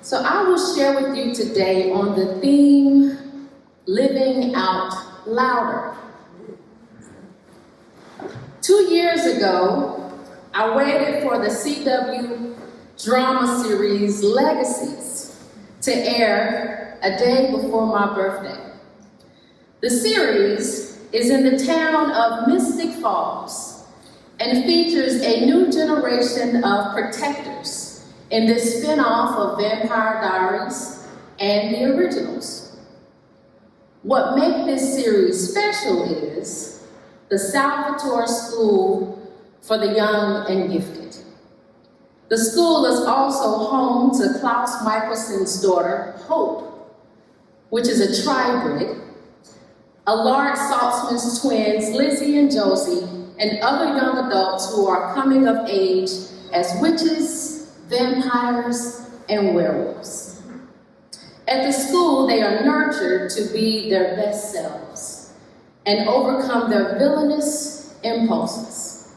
So I will share with you today on the theme, Living Out Louder. 2 years ago, I waited for the CW drama series Legacies to air a day before my birthday. The series is in the town of Mystic Falls and features a new generation of protectors in this spin-off of Vampire Diaries and the originals. What makes this series special is the Salvatore School for the Young and Gifted. The school is also home to Klaus Michelson's daughter, Hope, which is a tribrid, a Lawrence Saltzman's twins, Lizzie and Josie, and other young adults who are coming of age as witches, vampires, and werewolves. At the school, they are nurtured to be their best selves and overcome their villainous impulses.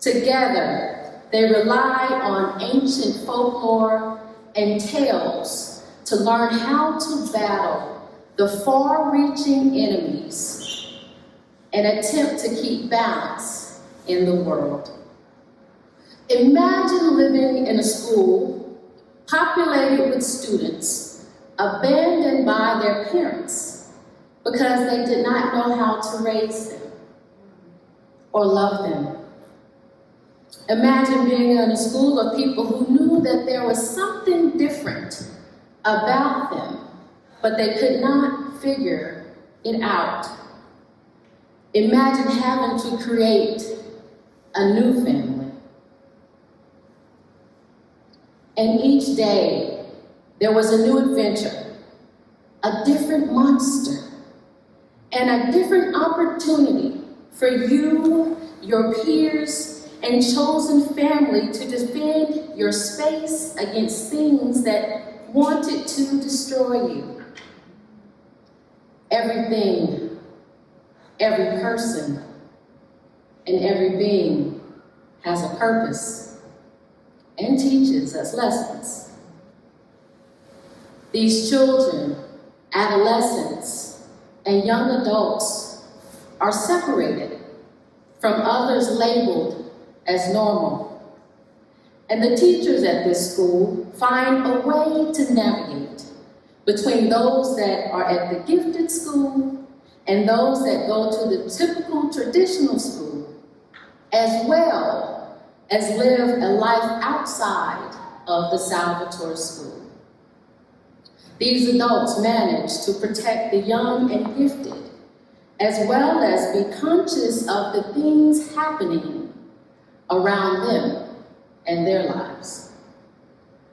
Together, they rely on ancient folklore and tales to learn how to battle the far-reaching enemies and attempt to keep balance in the world. Imagine living in a school populated with students abandoned by their parents because they did not know how to raise them or love them. Imagine being in a school of people who knew that there was something different about them, but they could not figure it out. Imagine having to create a new family. And each day, there was a new adventure, a different monster, and a different opportunity for you, your peers, and chosen family to defend your space against things that wanted to destroy you. Everything, every person, and every being has a purpose and teaches us lessons. These children, adolescents, and young adults are separated from others labeled as normal. And the teachers at this school find a way to navigate between those that are at the gifted school and those that go to the typical traditional school, as well as live a life outside of the Salvatore School. These adults manage to protect the young and gifted, as well as be conscious of the things happening around them and their lives.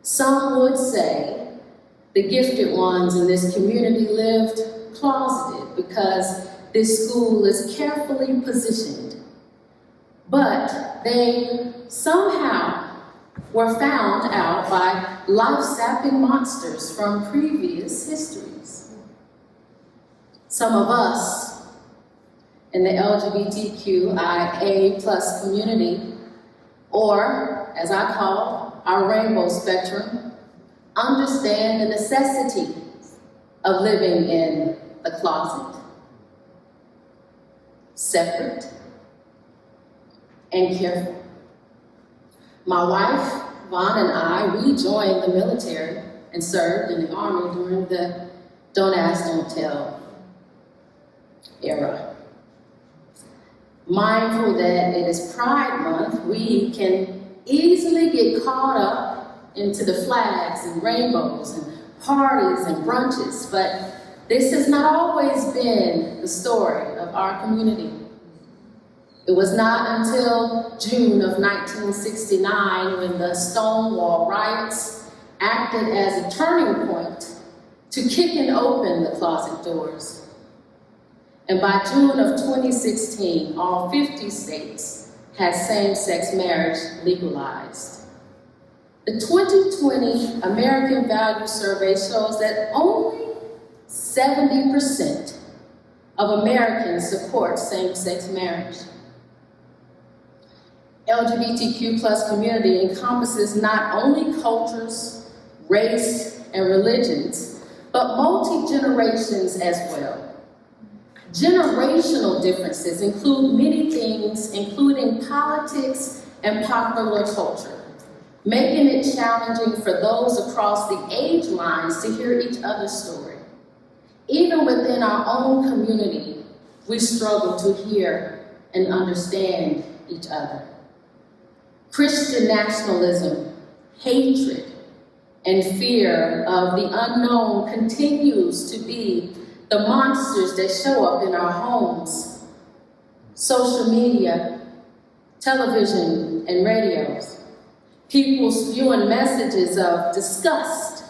Some would say the gifted ones in this community lived closeted because this school is carefully positioned. But they somehow were found out by life-sapping monsters from previous histories. Some of us in the LGBTQIA+ community, or as I call our rainbow spectrum, understand the necessity of living in the closet, separate and careful. My wife, Vaughn, and I, we joined the military and served in the Army during the Don't Ask, Don't Tell era. Mindful that it is Pride Month, we can easily get caught up into the flags and rainbows and parties and brunches, but this has not always been the story of our community. It was not until June of 1969 when the Stonewall riots acted as a turning point to kicking open the closet doors. And by June of 2016, all 50 states had same-sex marriage legalized. The 2020 American Value Survey shows that only 70% of Americans support same-sex marriage. LGBTQ+ community encompasses not only cultures, race, and religions, but multi-generations as well. Generational differences include many things, including politics and popular culture, making it challenging for those across the age lines to hear each other's story. Even within our own community, we struggle to hear and understand each other. Christian nationalism, hatred, and fear of the unknown continues to be the monsters that show up in our homes, social media, television, and radios. People spewing messages of disgust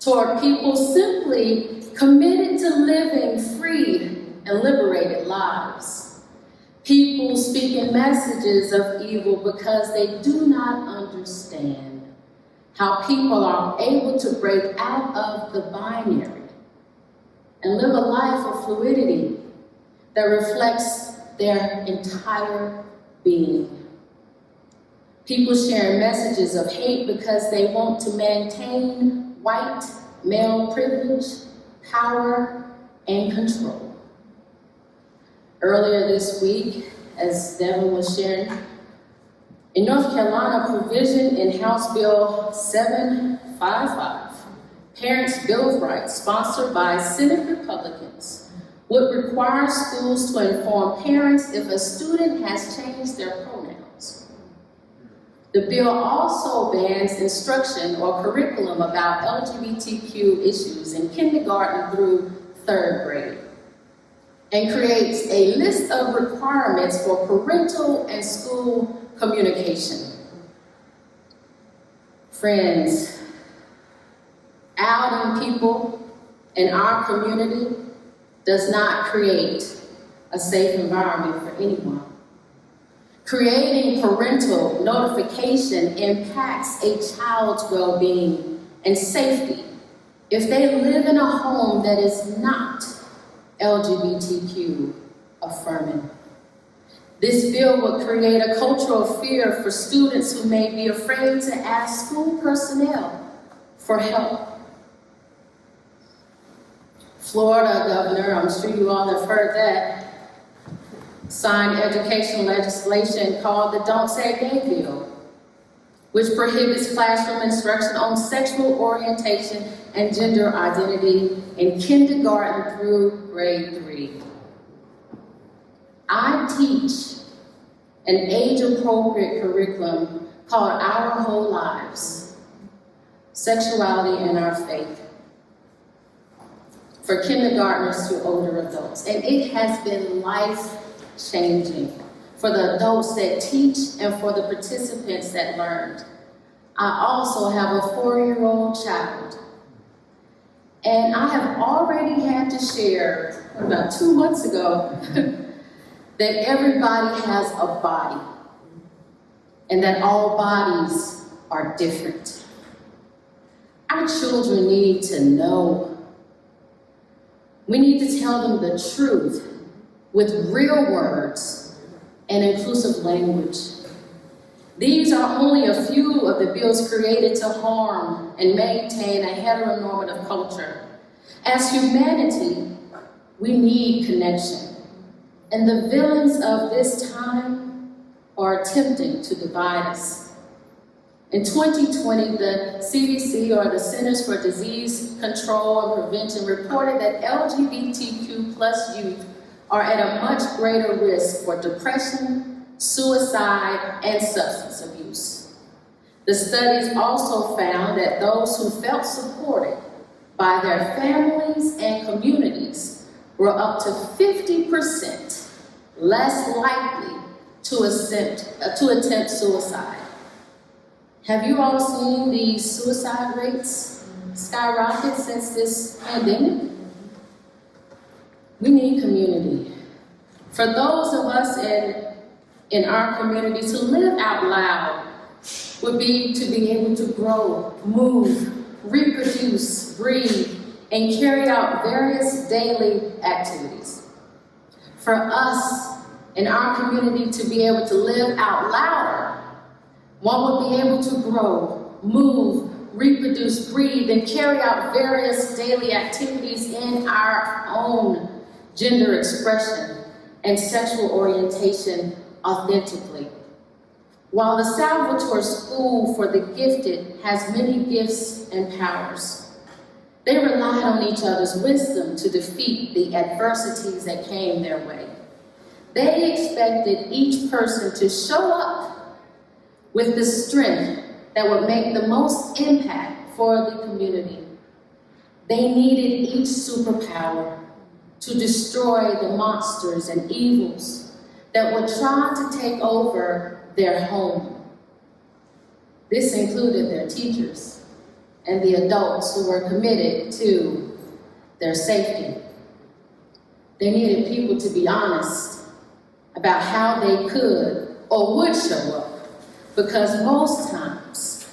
toward people simply committed to living free and liberated lives. People speaking messages of evil because they do not understand how people are able to break out of the binary and live a life of fluidity that reflects their entire being. People sharing messages of hate because they want to maintain white male privilege, power, and control. Earlier this week, as Devin was sharing, in North Carolina, provision in House Bill 755, Parents' Bill of Rights, sponsored by Senate Republicans, would require schools to inform parents if a student has changed their pronouns. The bill also bans instruction or curriculum about LGBTQ issues in kindergarten through 3rd grade, and creates a list of requirements for parental and school communication. Friends, outing people in our community does not create a safe environment for anyone. Creating parental notification impacts a child's well-being and safety if they live in a home that is not LGBTQ affirming. This bill would create a culture of fear for students who may be afraid to ask school personnel for help. Florida governor, I'm sure you all have heard that, signed educational legislation called the Don't Say Gay Bill, which prohibits classroom instruction on sexual orientation and gender identity in kindergarten through grade 3. I teach an age-appropriate curriculum called Our Whole Lives, Sexuality and Our Faith, for kindergartners to older adults. And it has been life-changing for the adults that teach and for the participants that learned. I also have a 4-year-old child. And I have already had to share, about 2 months ago, that everybody has a body and that all bodies are different. Our children need to know. We need to tell them the truth with real words and inclusive language. These are only a few of the bills created to harm and maintain a heteronormative culture. As humanity, we need connection. And the villains of this time are attempting to divide us. In 2020, the CDC, or the Centers for Disease Control and Prevention, reported that LGBTQ plus youth are at a much greater risk for depression, suicide, and substance abuse. The studies also found that those who felt supported by their families and communities were up to 50% less likely to attempt suicide. Have you all seen the suicide rates skyrocket since this pandemic? We need community. For those of us in our community, to live out loud would be to be able to grow, move, reproduce, breathe, and carry out various daily activities. For us in our community to be able to live out louder, one would be able to grow, move, reproduce, breathe, and carry out various daily activities in our own gender expression and sexual orientation authentically. While the Salvatore School for the Gifted has many gifts and powers, they relied on each other's wisdom to defeat the adversities that came their way. They expected each person to show up with the strength that would make the most impact for the community. They needed each superpower to destroy the monsters and evils that would try to take over their home. This included their teachers and the adults who were committed to their safety. They needed people to be honest about how they could or would show up, because most times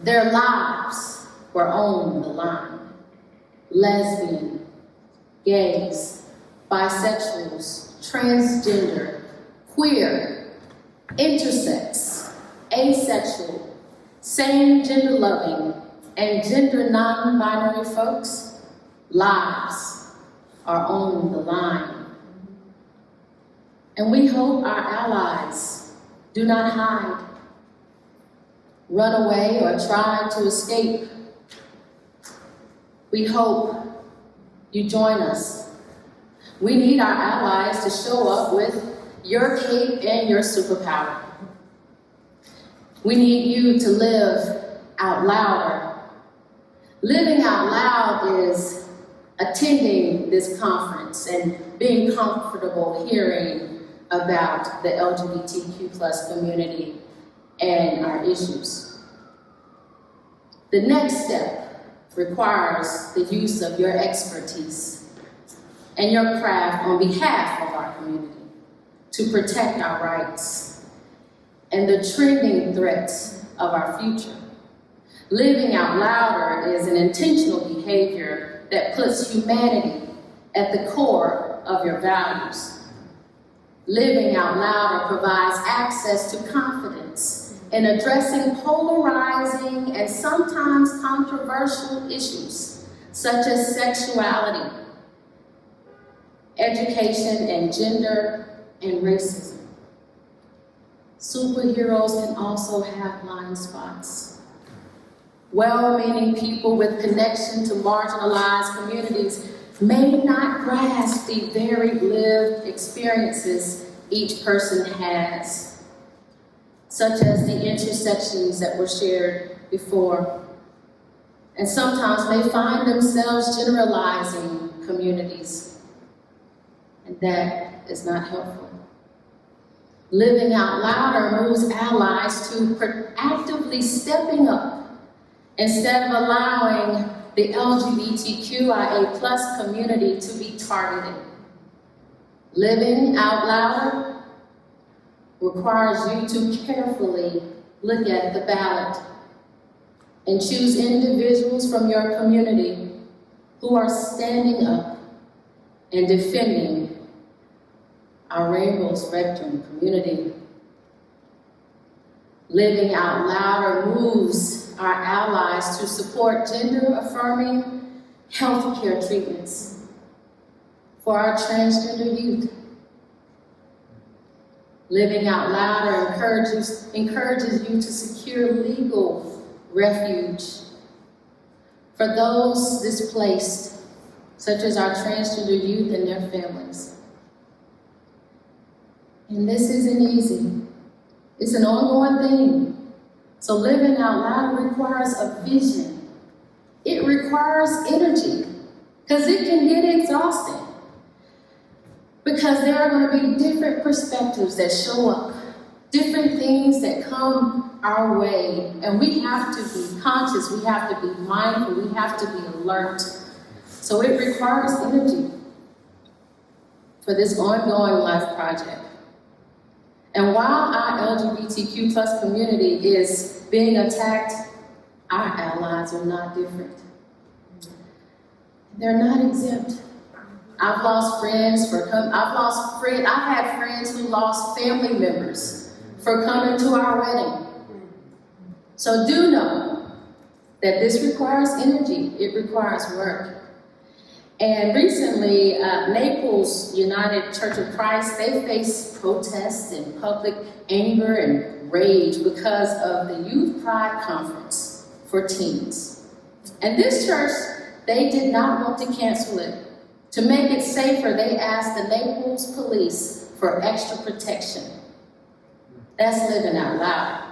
their lives were on the line. Lesbian, gays, bisexuals, transgender, queer, intersex, asexual, same gender loving, and gender non-binary folks, lives are on the line. And we hope our allies do not hide, run away, or try to escape. We hope you join us. We need our allies to show up with your cape and your superpower. We need you to live out louder. Living out loud is attending this conference and being comfortable hearing about the LGBTQ plus community and our issues. The next step requires the use of your expertise and your craft on behalf of our community to protect our rights and the trending threats of our future. Living out louder is an intentional behavior that puts humanity at the core of your values. Living out louder provides access to confidence in addressing polarizing and sometimes controversial issues such as sexuality, education, and gender and racism. Superheroes can also have blind spots. Well-meaning people with connection to marginalized communities may not grasp the very lived experiences each person has, such as the intersections that were shared before, and sometimes may find themselves generalizing communities, and that is not helpful. Living out louder moves allies to actively stepping up instead of allowing the LGBTQIA plus community to be targeted. Living out louder requires you to carefully look at the ballot and choose individuals from your community who are standing up and defending our rainbow spectrum community. Living out louder moves our allies to support gender-affirming healthcare treatments for our transgender youth. Living out louder encourages you to secure legal refuge for those displaced, such as our transgender youth and their families. And this isn't easy. It's an ongoing thing. So living out loud requires a vision. It requires energy, because it can get exhausting. Because there are going to be different perspectives that show up, different things that come our way, and we have to be conscious, we have to be mindful, we have to be alert. So it requires energy for this ongoing life project. And while our LGBTQ plus community is being attacked, our allies are not different. They're not exempt. I've had friends who lost family members for coming to our wedding. So do know that this requires energy, it requires work. And recently, Naples United Church of Christ, they faced protests and public anger and rage because of the Youth Pride Conference for teens. And this church, they did not want to cancel it. To make it safer, they asked the Naples police for extra protection. That's living out loud.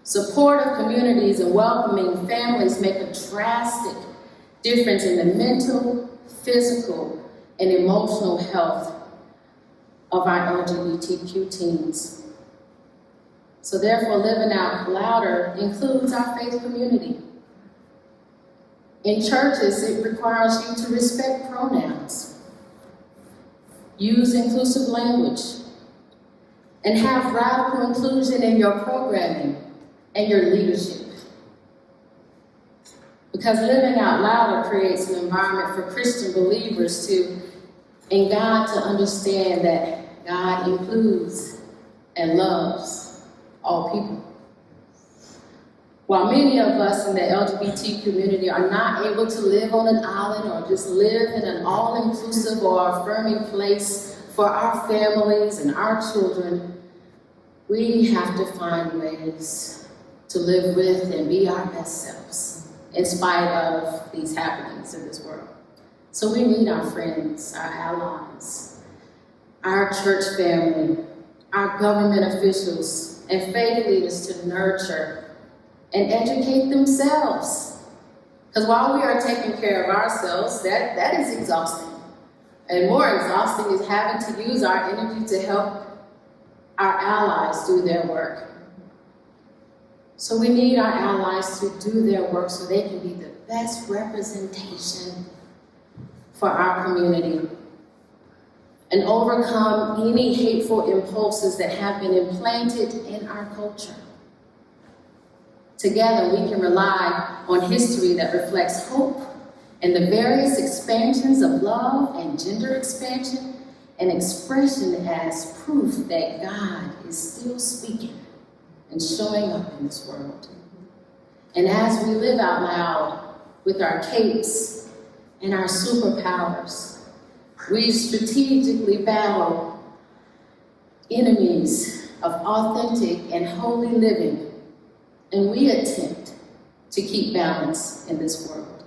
Supportive communities and welcoming families make a drastic difference in the mental, physical, and emotional health of our LGBTQ teens. So therefore, living out louder includes our faith community. In churches, it requires you to respect pronouns, use inclusive language, and have radical inclusion in your programming and your leadership. Because living out louder creates an environment for Christian believers in God to understand that God includes and loves all people. While many of us in the LGBT community are not able to live on an island or just live in an all-inclusive or affirming place for our families and our children, we have to find ways to live with and be our best selves in spite of these happenings in this world. So we need our friends, our allies, our church family, our government officials, and faith leaders to nurture and educate themselves. Because while we are taking care of ourselves, that is exhausting. And more exhausting is having to use our energy to help our allies do their work. So we need our allies to do their work so they can be the best representation for our community and overcome any hateful impulses that have been implanted in our culture. Together, we can rely on history that reflects hope and the various expansions of love and gender expansion and expression as proof that God is still speaking and showing up in this world. And as we live out loud with our capes and our superpowers, we strategically battle enemies of authentic and holy living, and we attempt to keep balance in this world.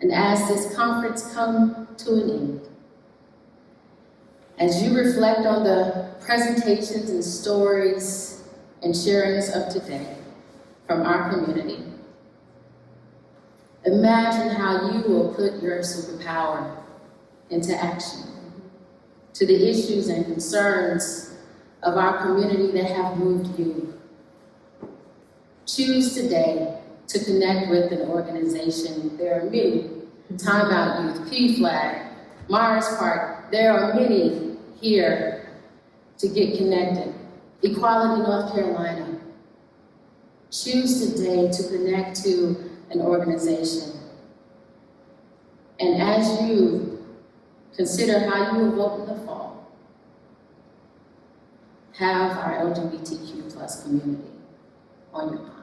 And as this conference comes to an end, as you reflect on the presentations and stories and sharings of today from our community, imagine how you will put your superpower into action to the issues and concerns of our community that have moved you. Choose today to connect with an organization. There are many. Time Out Youth, PFLAG, Myers Park. There are many here to get connected. Equality North Carolina. Choose today to connect to an organization. And as you consider how you will vote in the fall, have our LGBTQ+ community on your mind.